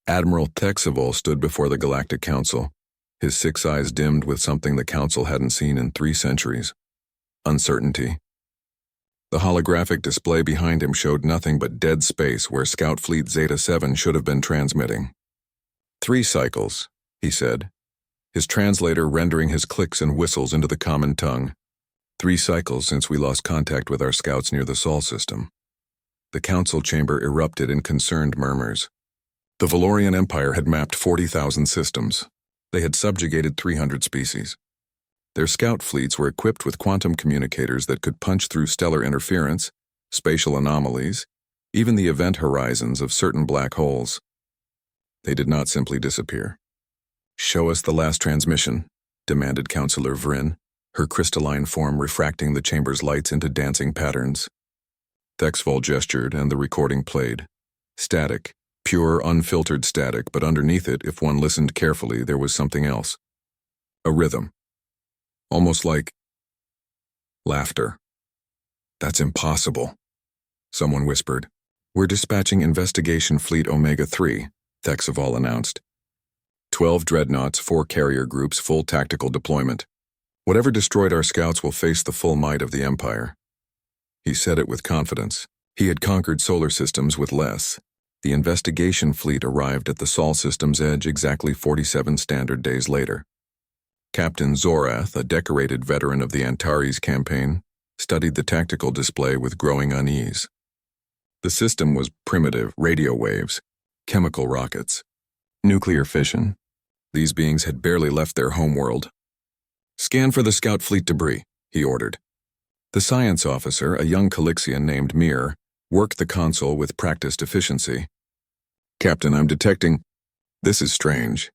Admiral Texavol stood before the Galactic Council, his 6 eyes dimmed with something the Council hadn't seen in 3 centuries. Uncertainty. The holographic display behind him showed nothing but dead space where Scout Fleet Zeta 7 should have been transmitting. 3 cycles, he said, his translator rendering his clicks and whistles into the common tongue. 3 cycles since we lost contact with our scouts near the Sol system. The council chamber erupted in concerned murmurs. The Valorian Empire had mapped 40,000 systems. They had subjugated 300 species. Their scout fleets were equipped with quantum communicators that could punch through stellar interference, spatial anomalies, even the event horizons of certain black holes. They did not simply disappear. "Show us the last transmission," demanded Councillor Vryn, her crystalline form refracting the chamber's lights into dancing patterns. Texavol gestured, and the recording played. Static, pure, unfiltered static, but underneath it, if one listened carefully, there was something else. A rhythm. Almost like laughter. "That's impossible," someone whispered. "We're dispatching Investigation Fleet Omega-3, Texavol announced. 12 dreadnoughts, 4 carrier groups, full tactical deployment. Whatever destroyed our scouts will face the full might of the Empire." He said it with confidence. He had conquered solar systems with less. The investigation fleet arrived at the Sol system's edge exactly 47 standard days later. Captain Zorath, a decorated veteran of the Antares campaign, studied the tactical display with growing unease. The system was primitive: radio waves, chemical rockets, nuclear fission. These beings had barely left their homeworld. "Scan for the scout fleet debris," he ordered. The science officer, a young Calixian named Mir, worked the console with practiced efficiency. "Captain, I'm detecting—" "This is strange.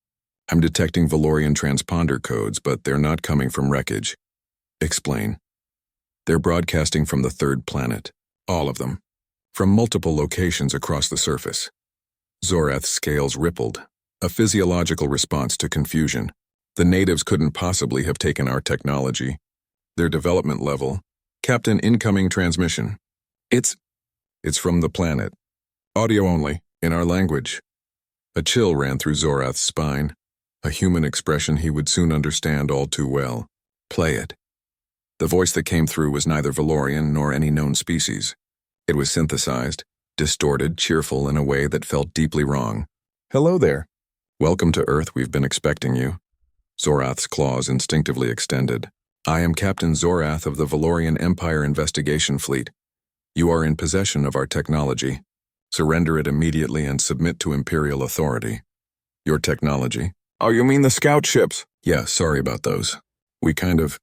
I'm detecting Valorian transponder codes, but they're not coming from wreckage." "Explain." "They're broadcasting from the 3rd planet. All of them. From multiple locations across the surface." Zorath's scales rippled, a physiological response to confusion. The natives couldn't possibly have taken our technology. Their development level. "Captain, incoming transmission." It's from the planet. Audio only, in our language." A chill ran through Zorath's spine, a human expression he would soon understand all too well. "Play it." The voice that came through was neither Valorian nor any known species. It was synthesized, distorted, cheerful in a way that felt deeply wrong. "Hello there. Welcome to Earth, we've been expecting you." Zorath's claws instinctively extended. "I am Captain Zorath of the Valorian Empire Investigation Fleet. You are in possession of our technology. Surrender it immediately and submit to Imperial authority." "Your technology?" "Oh, you mean the scout ships?" "Yeah, sorry about those. We kind of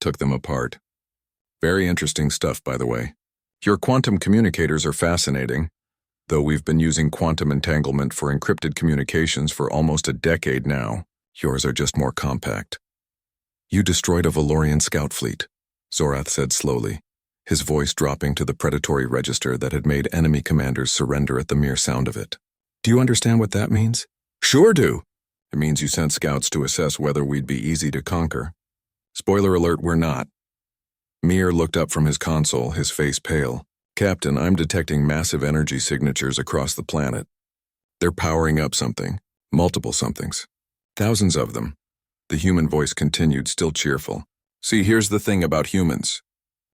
took them apart. Very interesting stuff, by the way. Your quantum communicators are fascinating, though we've been using quantum entanglement for encrypted communications for almost a decade now. Yours are just more compact." "You destroyed a Valorian scout fleet," Zorath said slowly, his voice dropping to the predatory register that had made enemy commanders surrender at the mere sound of it. "Do you understand what that means?" "Sure do. It means you sent scouts to assess whether we'd be easy to conquer. Spoiler alert, we're not." Mir looked up from his console, his face pale. "Captain, I'm detecting massive energy signatures across the planet. They're powering up something, multiple somethings. Thousands of them." The human voice continued, still cheerful. "See, here's the thing about humans.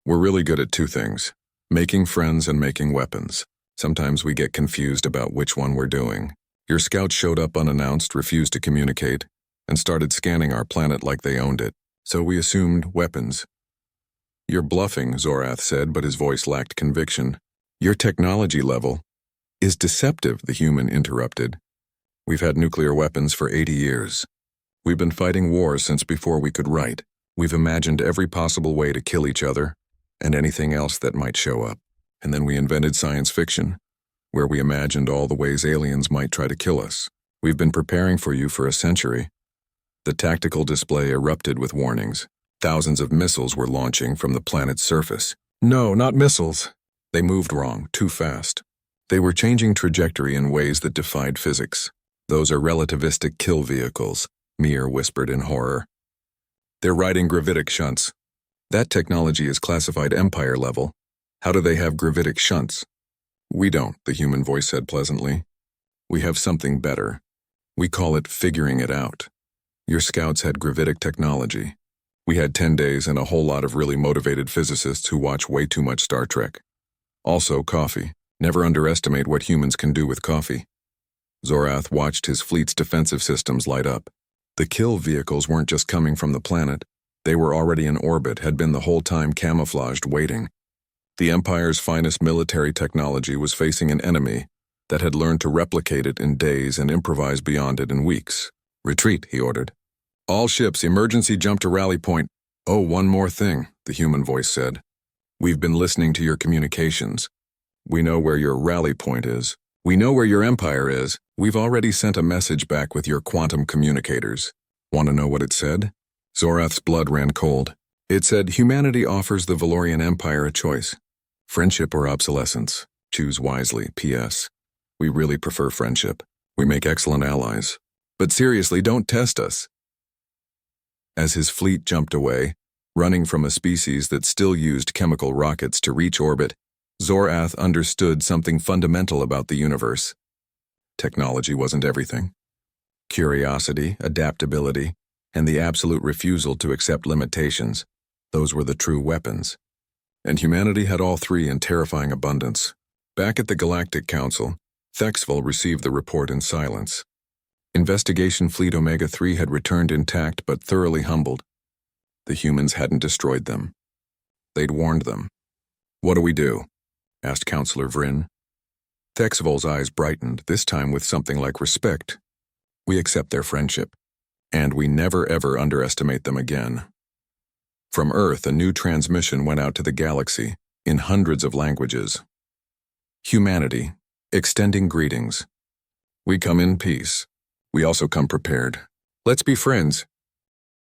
We're really good at 2 things, making friends and making weapons. Sometimes we get confused about which one we're doing. Your scouts showed up unannounced, refused to communicate, and started scanning our planet like they owned it. So we assumed weapons." "You're bluffing," Zorath said, but his voice lacked conviction. "Your technology level is deceptive," the human interrupted. "We've had nuclear weapons for 80 years. We've been fighting wars since before we could write. We've imagined every possible way to kill each other, and anything else that might show up. And then we invented science fiction, where we imagined all the ways aliens might try to kill us. We've been preparing for you for a century." The tactical display erupted with warnings. Thousands of missiles were launching from the planet's surface. "No, not missiles." They moved wrong, too fast. They were changing trajectory in ways that defied physics. "Those are relativistic kill vehicles," Mir whispered in horror. "They're riding gravitic shunts. That technology is classified Empire level. How do they have gravitic shunts?" "We don't," the human voice said pleasantly. We have something better. We call it figuring it out. Your scouts had gravitic technology. We had 10 days and a whole lot of really motivated physicists who watch way too much Star Trek. Also, coffee. Never underestimate what humans can do with coffee. Zorath watched his fleet's defensive systems light up. The kill vehicles weren't just coming from the planet. They were already in orbit, had been the whole time camouflaged, waiting. The Empire's finest military technology was facing an enemy that had learned to replicate it in days and improvise beyond it in weeks. Retreat, he ordered. All ships, emergency jump to rally point. Oh, one more thing, the human voice said. We've been listening to your communications. We know where your rally point is. We know where your empire is. We've already sent a message back with your quantum communicators. Want to know what it said? Zorath's blood ran cold. It said, humanity offers the Valorian Empire a choice. Friendship or obsolescence. Choose wisely, P.S. We really prefer friendship. We make excellent allies. But seriously, don't test us. As his fleet jumped away, running from a species that still used chemical rockets to reach orbit, Zorath understood something fundamental about the universe. Technology wasn't everything. Curiosity, adaptability, and the absolute refusal to accept limitations, those were the true weapons. And humanity had all three in terrifying abundance. Back at the Galactic Council, Thexville received the report in silence. Investigation Fleet Omega-3 had returned intact but thoroughly humbled. The humans hadn't destroyed them. They'd warned them. What do we do? Asked Counselor Vryn. Thexville's eyes brightened, this time with something like respect. We accept their friendship, and we never ever underestimate them again. From Earth, a new transmission went out to the galaxy, in hundreds of languages. Humanity, extending greetings. We come in peace. We also come prepared. Let's be friends,